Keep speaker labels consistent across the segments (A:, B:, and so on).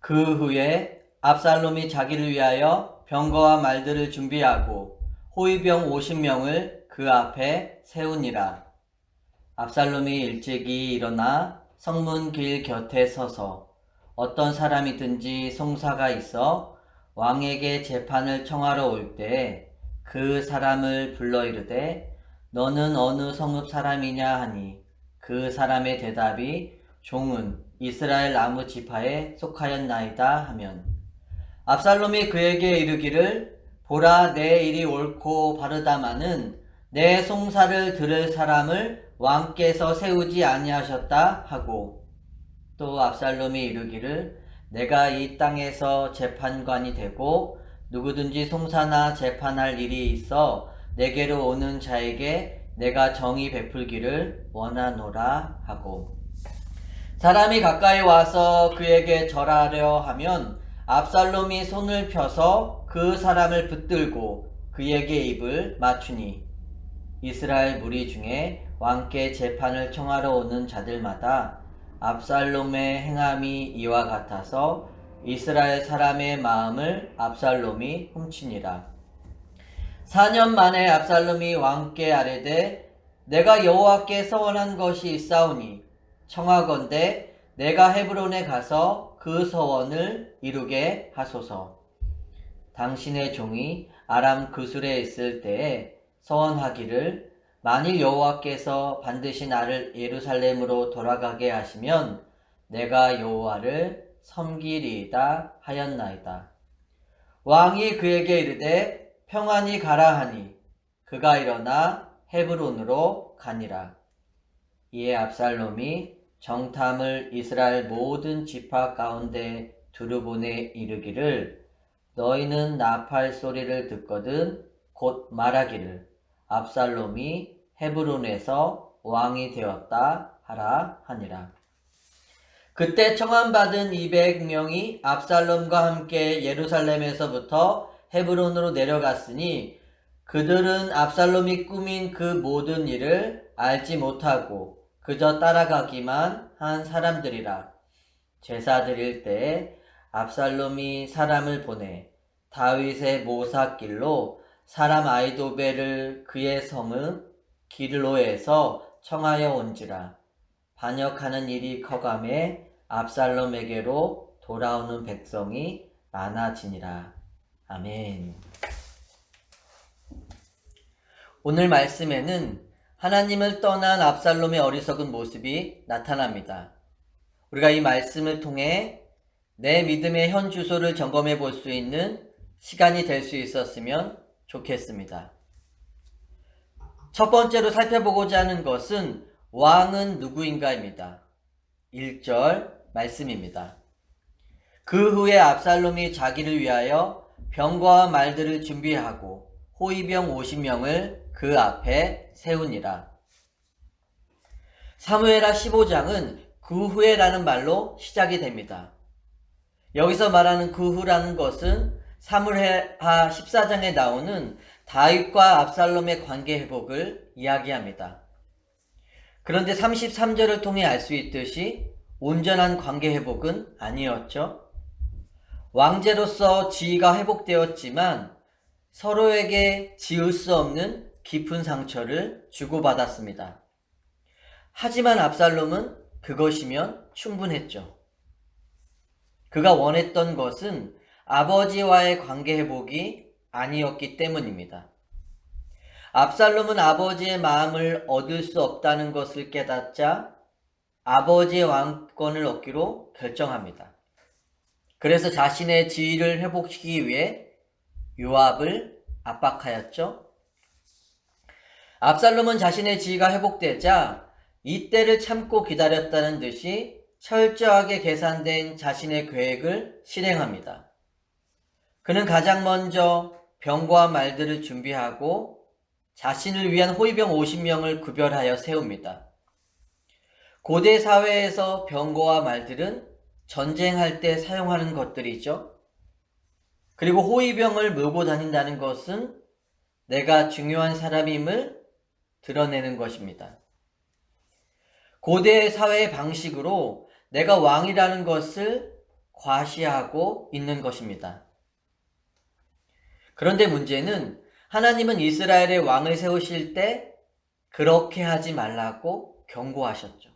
A: 그 후에 압살롬이 자기를 위하여 병거와 말들을 준비하고 호위병 50명을 그 앞에 세우니라. 압살롬이 일찍이 일어나 성문 길 곁에 서서 어떤 사람이든지 송사가 있어 왕에게 재판을 청하러 올 때 그 사람을 불러 이르되 너는 어느 성읍 사람이냐 하니 그 사람의 대답이 종은 이스라엘 아무 지파에 속하였나이다 하면 압살롬이 그에게 이르기를 보라 내 일이 옳고 바르다마는 내 송사를 들을 사람을 왕께서 세우지 아니하셨다 하고 또 압살롬이 이르기를 내가 이 땅에서 재판관이 되고 누구든지 송사나 재판할 일이 있어 내게로 오는 자에게 내가 정의 베풀기를 원하노라 하고 사람이 가까이 와서 그에게 절하려 하면 압살롬이 손을 펴서 그 사람을 붙들고 그에게 입을 맞추니 이스라엘 무리 중에 왕께 재판을 청하러 오는 자들마다 압살롬의 행함이 이와 같아서 이스라엘 사람의 마음을 압살롬이 훔치니라. 4년 만에 압살롬이 왕께 아뢰되 내가 여호와께 서원한 것이 있사오니 청하건대 내가 헤브론에 가서 그 서원을 이루게 하소서. 당신의 종이 아람 그술에 있을 때에 서원하기를 만일 여호와께서 반드시 나를 예루살렘으로 돌아가게 하시면 내가 여호와를 섬기리이다 하였나이다. 왕이 그에게 이르되 평안히 가라 하니 그가 일어나 헤브론으로 가니라. 이에 압살롬이 정탐을 이스라엘 모든 지파 가운데 두루 보내 이르기를 너희는 나팔 소리를 듣거든 곧 말하기를 압살롬이 헤브론에서 왕이 되었다 하라 하니라. 그때 청함받은 200명이 압살롬과 함께 예루살렘에서부터 헤브론으로 내려갔으니 그들은 압살롬이 꾸민 그 모든 일을 알지 못하고 그저 따라가기만 한 사람들이라. 제사 드릴 때에 압살롬이 사람을 보내 다윗의 모삭길로 사람 아이도벨을 그의 성읍 길로에서 청하여 온지라. 반역하는 일이 커감에 압살롬에게로 돌아오는 백성이 많아지니라. 아멘. 오늘 말씀에는 하나님을 떠난 압살롬의 어리석은 모습이 나타납니다. 우리가 이 말씀을 통해 내 믿음의 현 주소를 점검해 볼 수 있는 시간이 될 수 있었으면 좋겠습니다. 첫 번째로 살펴보고자 하는 것은 왕은 누구인가입니다. 1절 말씀입니다. 그 후에 압살롬이 자기를 위하여 병거와 말들을 준비하고 호위병 50명을 그 앞에 세우니라. 사무엘하 15장은 그 후에라는 말로 시작이 됩니다. 여기서 말하는 그 후라는 것은 사무엘하 14장에 나오는 다윗과 압살롬의 관계 회복을 이야기합니다. 그런데 33절을 통해 알 수 있듯이 온전한 관계 회복은 아니었죠. 왕제로서 지위가 회복되었지만 서로에게 지울 수 없는 깊은 상처를 주고받았습니다. 하지만 압살롬은 그것이면 충분했죠. 그가 원했던 것은 아버지와의 관계 회복이 아니었기 때문입니다. 압살롬은 아버지의 마음을 얻을 수 없다는 것을 깨닫자 아버지의 왕권을 얻기로 결정합니다. 그래서 자신의 지위를 회복시키기 위해 요압을 압박하였죠. 압살롬은 자신의 지위가 회복되자 이때를 참고 기다렸다는 듯이 철저하게 계산된 자신의 계획을 실행합니다. 그는 가장 먼저 병거와 말들을 준비하고 자신을 위한 호위병 50명을 구별하여 세웁니다. 고대 사회에서 병거와 말들은 전쟁할 때 사용하는 것들이죠. 그리고 호위병을 몰고 다닌다는 것은 내가 중요한 사람임을 드러내는 것입니다. 고대 사회의 방식으로 내가 왕이라는 것을 과시하고 있는 것입니다. 그런데 문제는 하나님은 이스라엘의 왕을 세우실 때 그렇게 하지 말라고 경고하셨죠.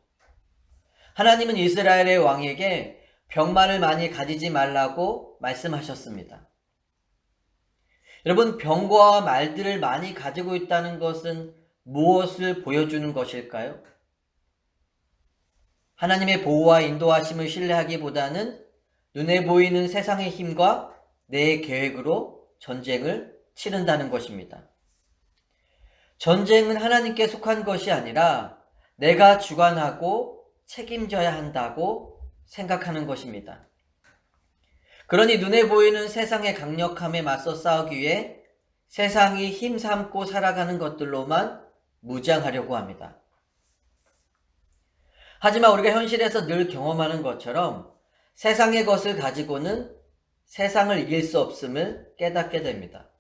A: 하나님은 이스라엘의 왕에게 병마를 많이 가지지 말라고 말씀하셨습니다. 여러분, 병과 말들을 많이 가지고 있다는 것은 무엇을 보여주는 것일까요? 하나님의 보호와 인도하심을 신뢰하기보다는 눈에 보이는 세상의 힘과 내 계획으로 전쟁을 치른다는 것입니다. 전쟁은 하나님께 속한 것이 아니라 내가 주관하고 책임져야 한다고 생각하는 것입니다. 그러니 눈에 보이는 세상의 강력함에 맞서 싸우기 위해 세상이 힘삼고 살아가는 것들로만 무장하려고 합니다. 하지만 우리가 현실에서 늘 경험하는 것처럼 세상의 것을 가지고는 세상을 이길 수 없음을 깨닫게 됩니다.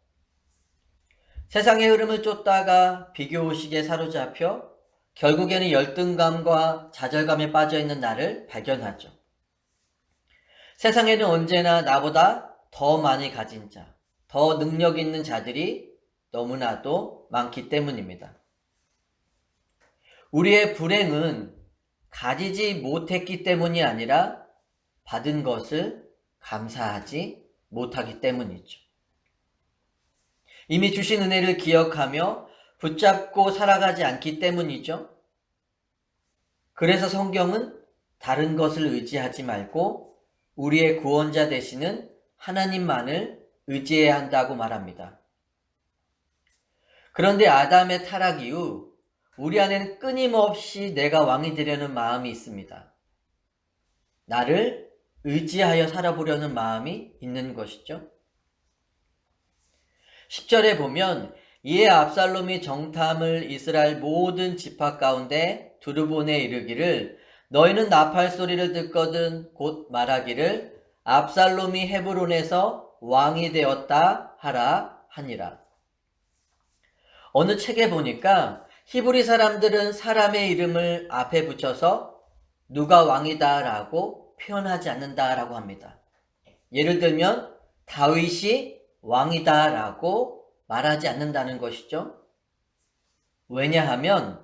A: 세상의 흐름을 쫓다가 비교의식에 사로잡혀 결국에는 열등감과 좌절감에 빠져있는 나를 발견하죠. 세상에는 언제나 나보다 더 많이 가진 자, 더 능력 있는 자들이 너무나도 많기 때문입니다. 우리의 불행은 가지지 못했기 때문이 아니라 받은 것을 감사하지 못하기 때문이죠. 이미 주신 은혜를 기억하며 붙잡고 살아가지 않기 때문이죠. 그래서 성경은 다른 것을 의지하지 말고 우리의 구원자 되시는 하나님만을 의지해야 한다고 말합니다. 그런데 아담의 타락 이후 우리 안에는 끊임없이 내가 왕이 되려는 마음이 있습니다. 나를 의지하여 살아보려는 마음이 있는 것이죠. 10절에 보면 이에 압살롬이 정탐을 이스라엘 모든 지파 가운데 두루본에 이르기를 너희는 나팔 소리를 듣거든 곧 말하기를 압살롬이 헤브론에서 왕이 되었다 하라 하니라. 어느 책에 보니까 히브리 사람들은 사람의 이름을 앞에 붙여서 누가 왕이다 라고 표현하지 않는다 라고 합니다. 예를 들면 다윗이 왕이다 라고 말하지 않는다는 것이죠. 왜냐하면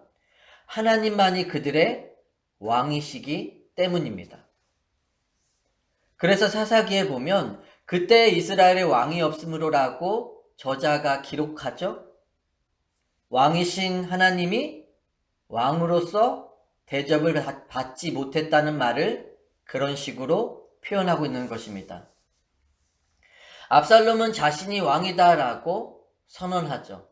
A: 하나님만이 그들의 왕이시기 때문입니다. 그래서 사사기에 보면 그때 이스라엘의 왕이 없으므로라고 저자가 기록하죠. 왕이신 하나님이 왕으로서 대접을 받지 못했다는 말을 그런 식으로 표현하고 있는 것입니다. 압살롬은 자신이 왕이다라고 선언하죠.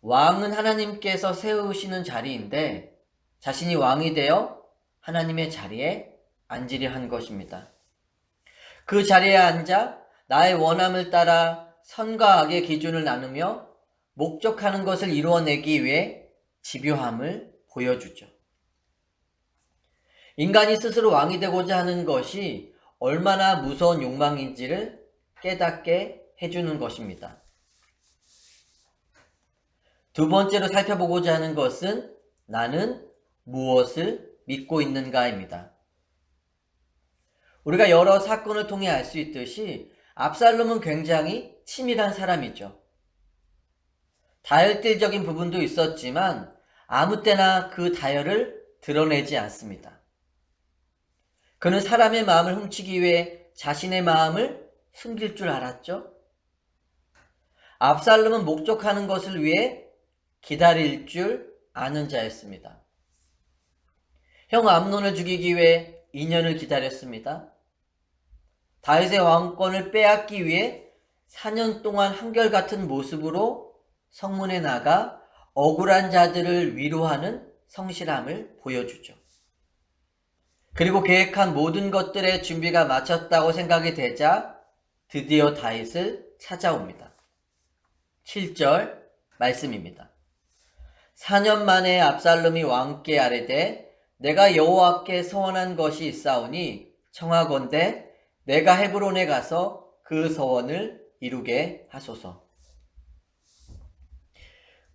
A: 왕은 하나님께서 세우시는 자리인데 자신이 왕이 되어 하나님의 자리에 앉으려 한 것입니다. 그 자리에 앉아 나의 원함을 따라 선과 악의 기준을 나누며 목적하는 것을 이루어내기 위해 집요함을 보여주죠. 인간이 스스로 왕이 되고자 하는 것이 얼마나 무서운 욕망인지를 깨닫게 해주는 것입니다. 두 번째로 살펴보고자 하는 것은 나는 무엇을 믿고 있는가입니다. 우리가 여러 사건을 통해 알 수 있듯이 압살롬은 굉장히 치밀한 사람이죠. 다혈질적인 부분도 있었지만 아무 때나 그 다혈을 드러내지 않습니다. 그는 사람의 마음을 훔치기 위해 자신의 마음을 숨길 줄 알았죠. 압살롬은 목적하는 것을 위해 기다릴 줄 아는 자였습니다. 형 암논을 죽이기 위해 2년을 기다렸습니다. 다윗의 왕권을 빼앗기 위해 4년 동안 한결같은 모습으로 성문에 나가 억울한 자들을 위로하는 성실함을 보여주죠. 그리고 계획한 모든 것들의 준비가 마쳤다고 생각이 되자 드디어 다윗을 찾아옵니다. 7절 말씀입니다. 4년 만에 압살롬이 왕께 아뢰되 내가 여호와께 서원한 것이 있사오니 청하건대 내가 헤브론에 가서 그 서원을 이루게 하소서.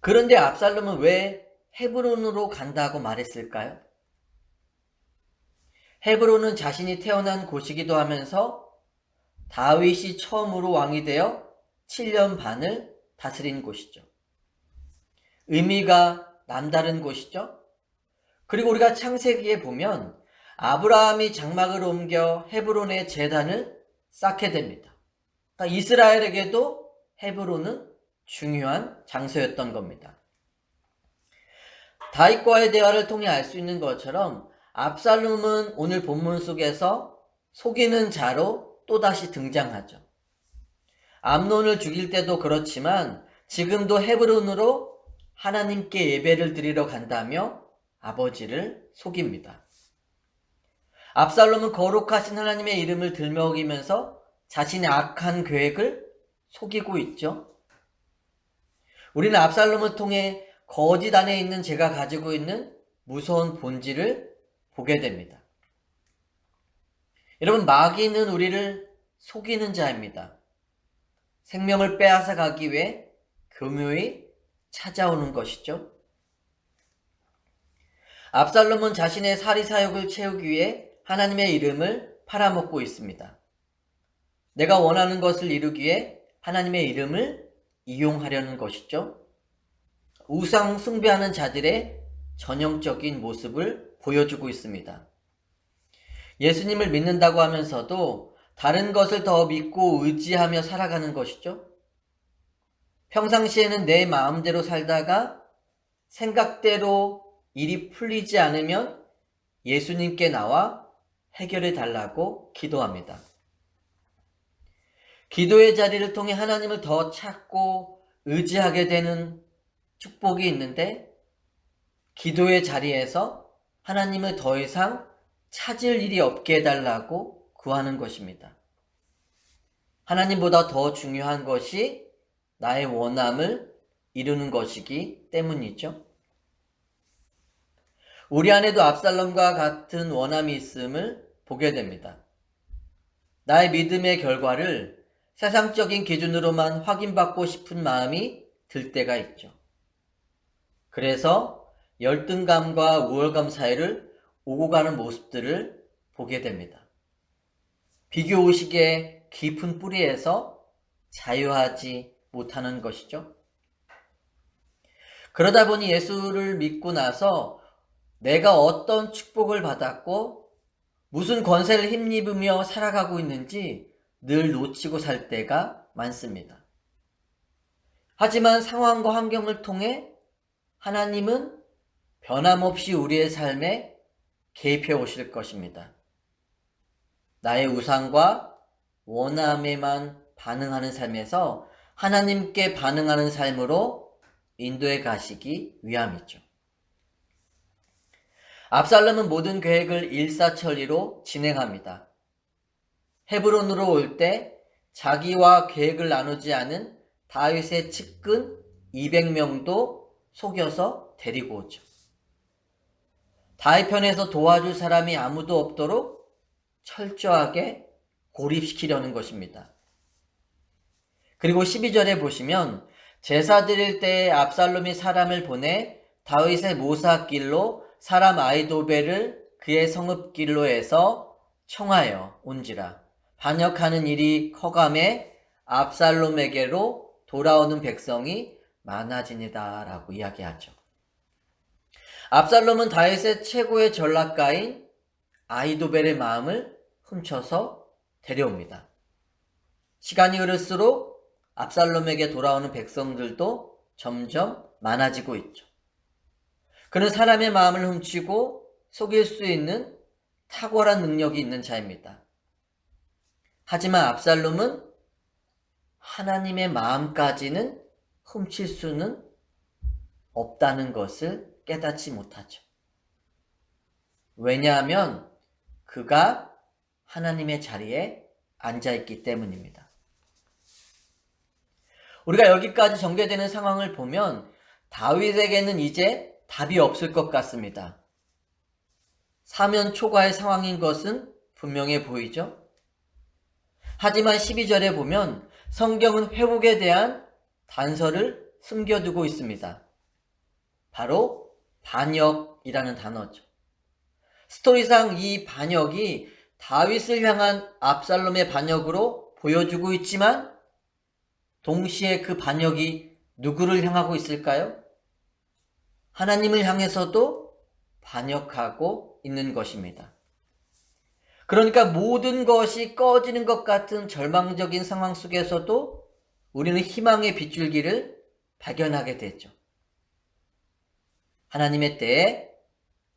A: 그런데 압살롬은 왜 헤브론으로 간다고 말했을까요? 헤브론은 자신이 태어난 곳이기도 하면서 다윗이 처음으로 왕이 되어 7년 반을 다스린 곳이죠. 의미가 남다른 곳이죠. 그리고 우리가 창세기에 보면 아브라함이 장막을 옮겨 헤브론의 제단을 쌓게 됩니다. 그러니까 이스라엘에게도 헤브론은 중요한 장소였던 겁니다. 다윗과의 대화를 통해 알 수 있는 것처럼 압살롬은 오늘 본문 속에서 속이는 자로 또다시 등장하죠. 암논을 죽일 때도 그렇지만 지금도 헤브론으로 하나님께 예배를 드리러 간다며 아버지를 속입니다. 압살롬은 거룩하신 하나님의 이름을 들먹이면서 자신의 악한 계획을 속이고 있죠. 우리는 압살롬을 통해 거짓 안에 있는 제가 가지고 있는 무서운 본질을 보게 됩니다. 여러분, 마귀는 우리를 속이는 자입니다. 생명을 빼앗아 가기 위해 교묘히 찾아오는 것이죠. 압살롬은 자신의 사리사욕을 채우기 위해 하나님의 이름을 팔아먹고 있습니다. 내가 원하는 것을 이루기 위해 하나님의 이름을 이용하려는 것이죠. 우상 숭배하는 자들의 전형적인 모습을 보여주고 있습니다. 예수님을 믿는다고 하면서도 다른 것을 더 믿고 의지하며 살아가는 것이죠. 평상시에는 내 마음대로 살다가 생각대로 일이 풀리지 않으면 예수님께 나와 해결해 달라고 기도합니다. 기도의 자리를 통해 하나님을 더 찾고 의지하게 되는 축복이 있는데, 기도의 자리에서 하나님을 더 이상 찾을 일이 없게 해달라고 구하는 것입니다. 하나님보다 더 중요한 것이 나의 원함을 이루는 것이기 때문이죠. 우리 안에도 압살롬과 같은 원함이 있음을 보게 됩니다. 나의 믿음의 결과를 세상적인 기준으로만 확인받고 싶은 마음이 들 때가 있죠. 그래서 열등감과 우월감 사이를 오고 가는 모습들을 보게 됩니다. 비교의식의 깊은 뿌리에서 자유하지 못하는 것이죠. 그러다 보니 예수를 믿고 나서 내가 어떤 축복을 받았고 무슨 권세를 힘입으며 살아가고 있는지 늘 놓치고 살 때가 많습니다. 하지만 상황과 환경을 통해 하나님은 변함없이 우리의 삶에 개입해 오실 것입니다. 나의 우상과 원함에만 반응하는 삶에서 하나님께 반응하는 삶으로 인도해 가시기 위함이죠. 압살롬은 모든 계획을 일사천리로 진행합니다. 헤브론으로 올 때 자기와 계획을 나누지 않은 다윗의 측근 200명도 속여서 데리고 오죠. 다윗 편에서 도와줄 사람이 아무도 없도록 철저하게 고립시키려는 것입니다. 그리고 12절에 보시면 제사 드릴 때 압살롬이 사람을 보내 다윗의 모사길로 사람 아히도벨을 그의 성읍길로 해서 청하여 온지라. 반역하는 일이 커감해 압살롬에게로 돌아오는 백성이 많아지니다 라고 이야기하죠. 압살롬은 다윗의 최고의 전략가인 아히도벨의 마음을 훔쳐서 데려옵니다. 시간이 흐를수록 압살롬에게 돌아오는 백성들도 점점 많아지고 있죠. 그는 사람의 마음을 훔치고 속일 수 있는 탁월한 능력이 있는 자입니다. 하지만 압살롬은 하나님의 마음까지는 훔칠 수는 없다는 것을 깨닫지 못하죠. 왜냐하면 그가 하나님의 자리에 앉아있기 때문입니다. 우리가 여기까지 전개되는 상황을 보면 다윗에게는 이제 답이 없을 것 같습니다. 사면 초과의 상황인 것은 분명해 보이죠? 하지만 12절에 보면 성경은 회복에 대한 단서를 숨겨두고 있습니다. 바로 반역이라는 단어죠. 스토리상 이 반역이 다윗을 향한 압살롬의 반역으로 보여주고 있지만 동시에 그 반역이 누구를 향하고 있을까요? 하나님을 향해서도 반역하고 있는 것입니다. 그러니까 모든 것이 꺼지는 것 같은 절망적인 상황 속에서도 우리는 희망의 빗줄기를 발견하게 되죠. 하나님의 때에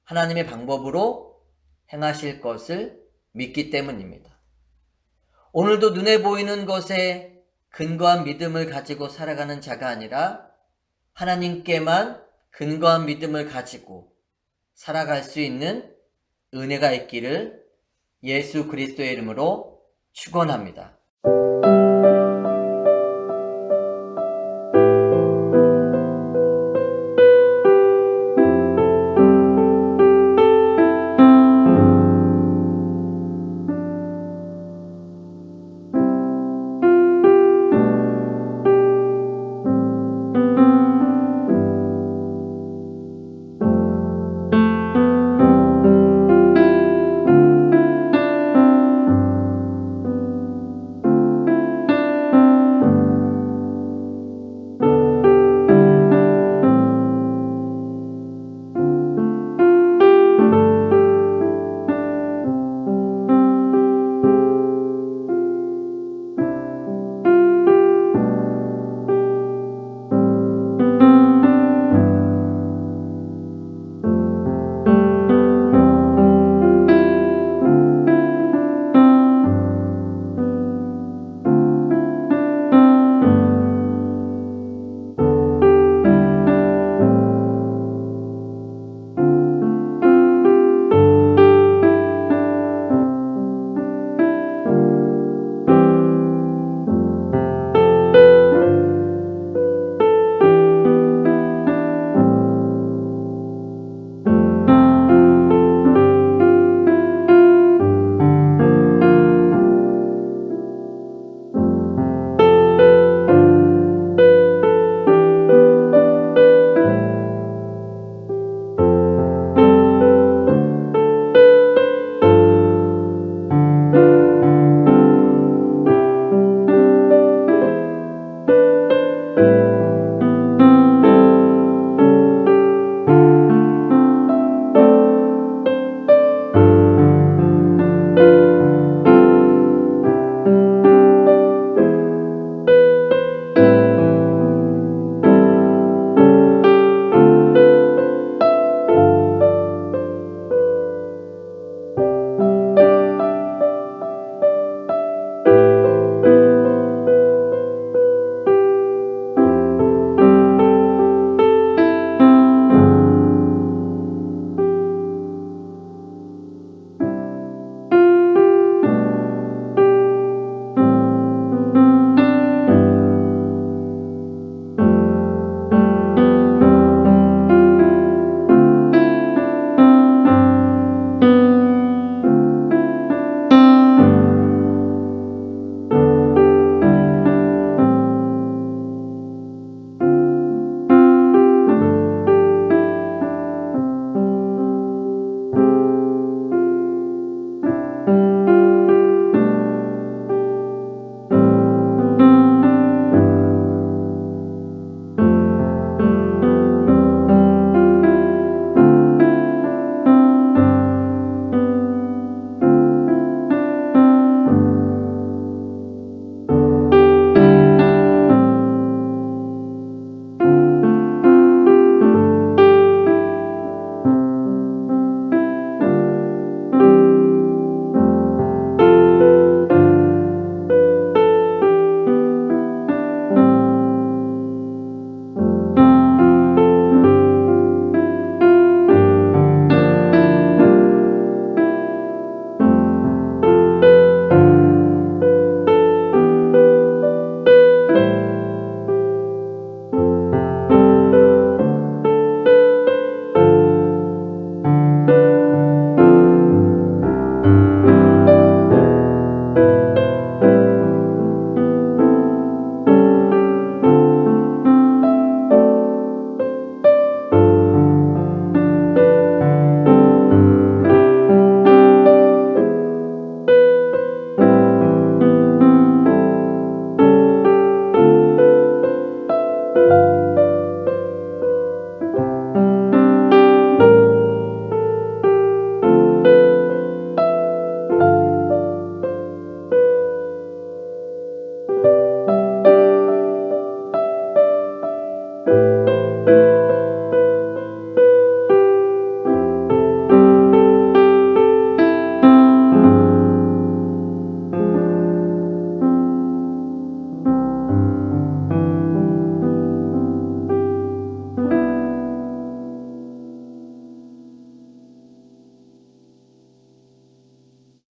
A: 하나님의 방법으로 행하실 것을 믿기 때문입니다. 오늘도 눈에 보이는 것에 근거한 믿음을 가지고 살아가는 자가 아니라 하나님께만 근거한 믿음을 가지고 살아갈 수 있는 은혜가 있기를 예수 그리스도의 이름으로 축원합니다.